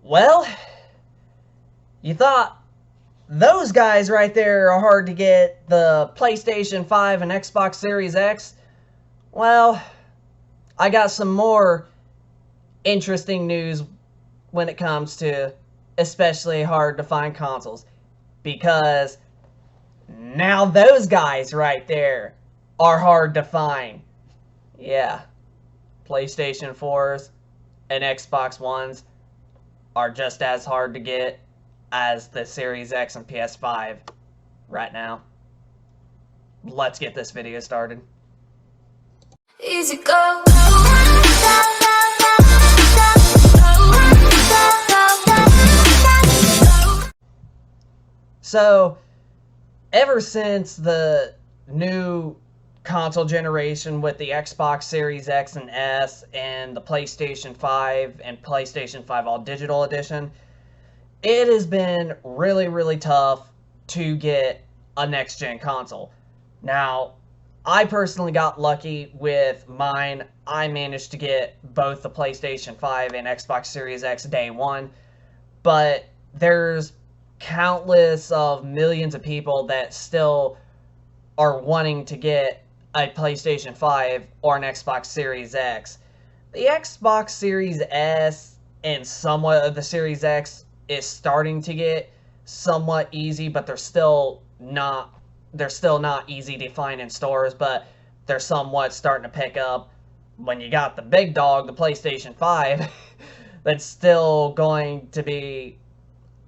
Well, you thought those guys right there are hard to get, the PlayStation 5 and Xbox Series X? Well, I got some more interesting news when it comes to especially hard to find consoles. Because now those guys right there are hard to find. Yeah, PlayStation 4s and Xbox Ones are just as hard to get as the Series X and PS5 right now. Let's get this video started. Easy go. So, ever since the new console generation with the Xbox Series X and S and the PlayStation 5 and PlayStation 5 All Digital Edition, it has been really tough to get a next-gen console. Now, I personally got lucky with mine. I managed to get both the PlayStation 5 and Xbox Series X day one, but there's countless of millions of people that still are wanting to get a PlayStation 5 or an Xbox Series X. The Xbox Series S and somewhat of the Series X is starting to get somewhat easy, but they're still not easy to find in stores, but they're somewhat starting to pick up. When you got the big dog, the PlayStation 5, that's still going to be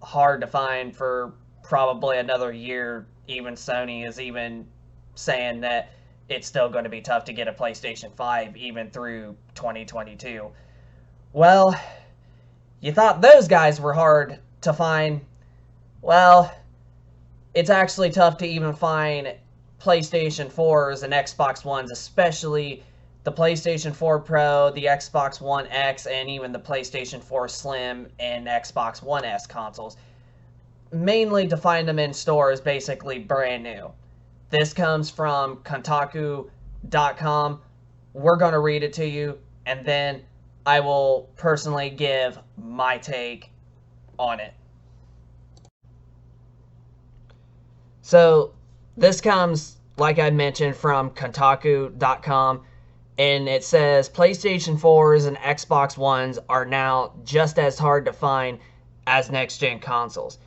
hard to find for probably another year. Even Sony is even saying that it's still going to be tough to get a PlayStation 5 even through 2022. Well, you thought those guys were hard to find. Well, it's actually tough to even find PlayStation 4s and Xbox Ones, especially the PlayStation 4 Pro, the Xbox One X, and even the PlayStation 4 Slim and Xbox One S consoles. Mainly to find them in stores, basically brand new. This comes from Kotaku.com. We're going to read it to you, and then I will personally give my take on it. So, this comes, like I mentioned, from Kotaku.com, and it says PlayStation 4s and Xbox Ones are now just as hard to find as next-gen consoles.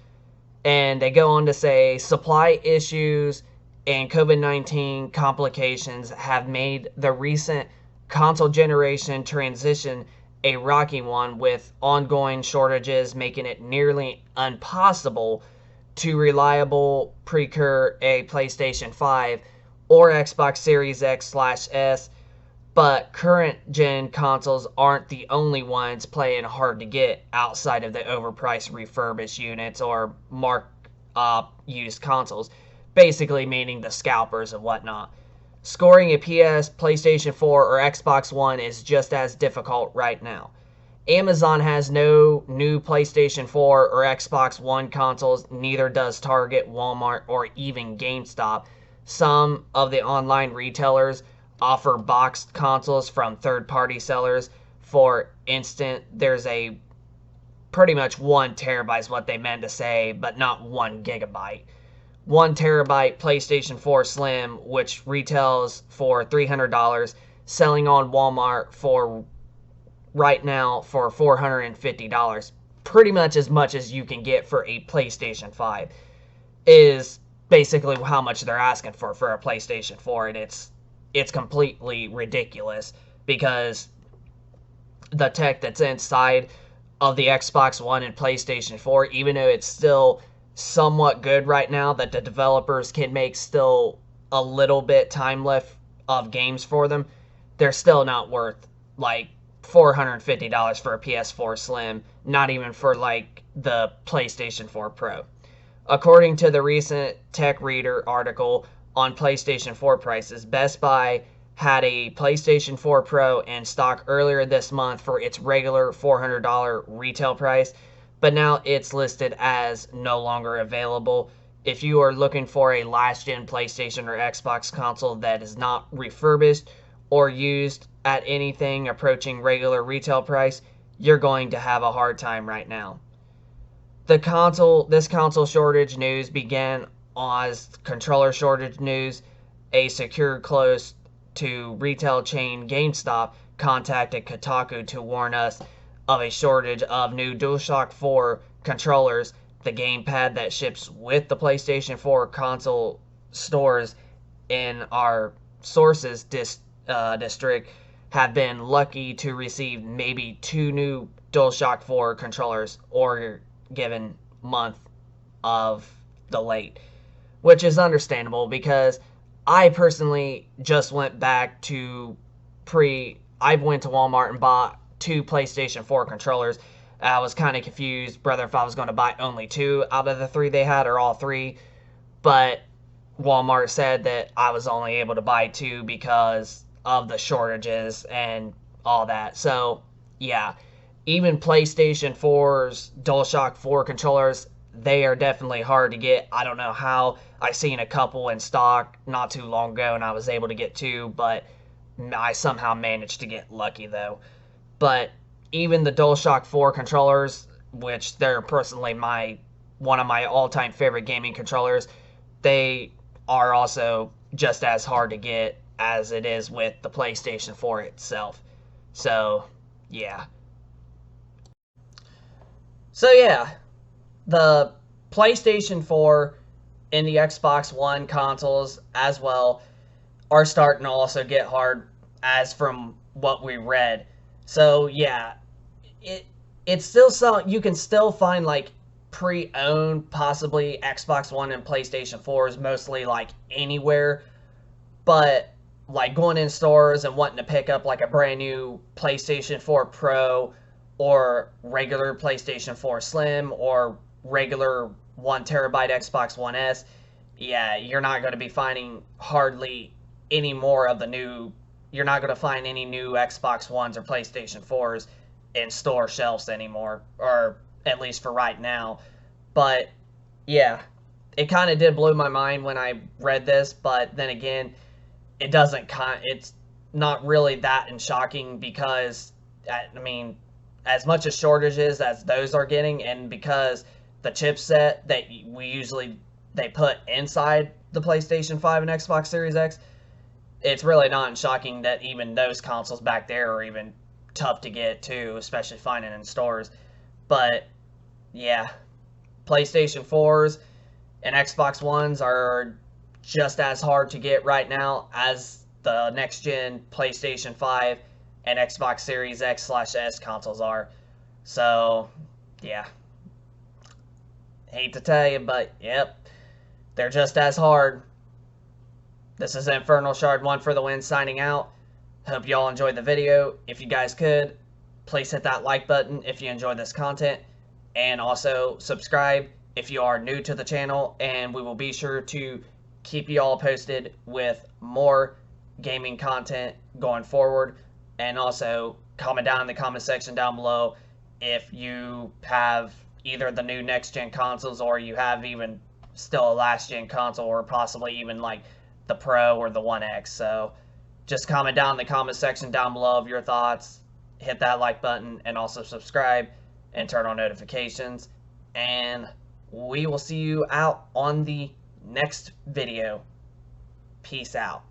And they go on to say supply issues and COVID-19 complications have made the recent console generation transition a rocky one, with ongoing shortages making it nearly impossible to reliably procure a PlayStation 5 or Xbox Series X/S, but current gen consoles aren't the only ones playing hard to get outside of the overpriced refurbished units or marked up used consoles, basically meaning the scalpers and whatnot. Scoring a PlayStation 4 or Xbox One is just as difficult right now. Amazon has no new PlayStation 4 or Xbox One consoles, neither does Target, Walmart, or even GameStop. Some of the online retailers offer boxed consoles from third-party sellers. For instance, there's a pretty much 1 terabyte is what they meant to say, but not 1 gigabyte. 1 terabyte PlayStation 4 Slim, which retails for $300, selling on Walmart for right now for $450. Pretty much as you can get for a PlayStation 5 is basically how much they're asking for a PlayStation 4, and it's completely ridiculous because the tech that's inside of the Xbox One and PlayStation 4, even though it's still somewhat good right now, that the developers can make still a little bit time left of games for them, they're still not worth like $450 for a PS4 Slim, not even for like the PlayStation 4 Pro. According to the recent Tech Reader article on PlayStation 4 prices, Best Buy had a PlayStation 4 Pro in stock earlier this month for its regular $400 retail price, but now it's listed as no longer available. If you are looking for a last-gen PlayStation or Xbox console that is not refurbished or used at anything approaching regular retail price, you're going to have a hard time right now. This console shortage news began as controller shortage news. A secure close to retail chain GameStop contacted Kotaku to warn us of a shortage of new DualShock 4 controllers, the gamepad that ships with the PlayStation 4 console stores in our sources district have been lucky to receive maybe 2 new DualShock 4 controllers or given month of delay, which is understandable because I personally just went back to I went to Walmart and bought 2 PlayStation 4 controllers. I was kind of confused whether if I was going to buy only 2 out of the 3 they had or all 3, but Walmart said that I was only able to buy 2 because of the shortages and all that. So, yeah, even PlayStation 4's DualShock 4 controllers, they are definitely hard to get. I don't know how. I seen a couple in stock not too long ago and I was able to get 2, but I somehow managed to get lucky though. But even the DualShock 4 controllers, which they're personally one of my all-time favorite gaming controllers, they are also just as hard to get as it is with the PlayStation 4 itself. So, yeah. So, yeah. The PlayStation 4 and the Xbox One consoles as well are starting to also get hard as from what we read. So, yeah. It's still you can still find like pre-owned possibly Xbox One and PlayStation 4s mostly like anywhere, but like going in stores and wanting to pick up like a brand new PlayStation 4 Pro or regular PlayStation 4 Slim or regular 1 terabyte Xbox One S, yeah, you're not going to be finding hardly any more of the new. You're not going to find any new Xbox Ones or PlayStation 4s in store shelves anymore, or at least for right now. But yeah, it kind of did blow my mind when I read this, but then again, it's not really that shocking because I mean, as much as shortages as those are getting, and because the chipset that they put inside the PlayStation 5 and Xbox Series X, it's really not shocking that even those consoles back there are even tough to get too, especially finding in stores. But yeah, PlayStation 4s and Xbox Ones are just as hard to get right now as the next gen PlayStation 5 and Xbox Series X/S consoles are. So, yeah. Hate to tell you, but yep, they're just as hard. This is Infernal Shard 1 for the win signing out. Hope you all enjoyed the video. If you guys could, please hit that like button if you enjoyed this content. And also subscribe if you are new to the channel. And we will be sure to keep you all posted with more gaming content going forward. And also comment down in the comment section down below if you have either the new next gen consoles or you have even still a last gen console or possibly even like the Pro or the One X. So just comment down in the comment section down below of your thoughts. Hit that like button and also subscribe and turn on notifications. And we will see you out on the next video. Peace out.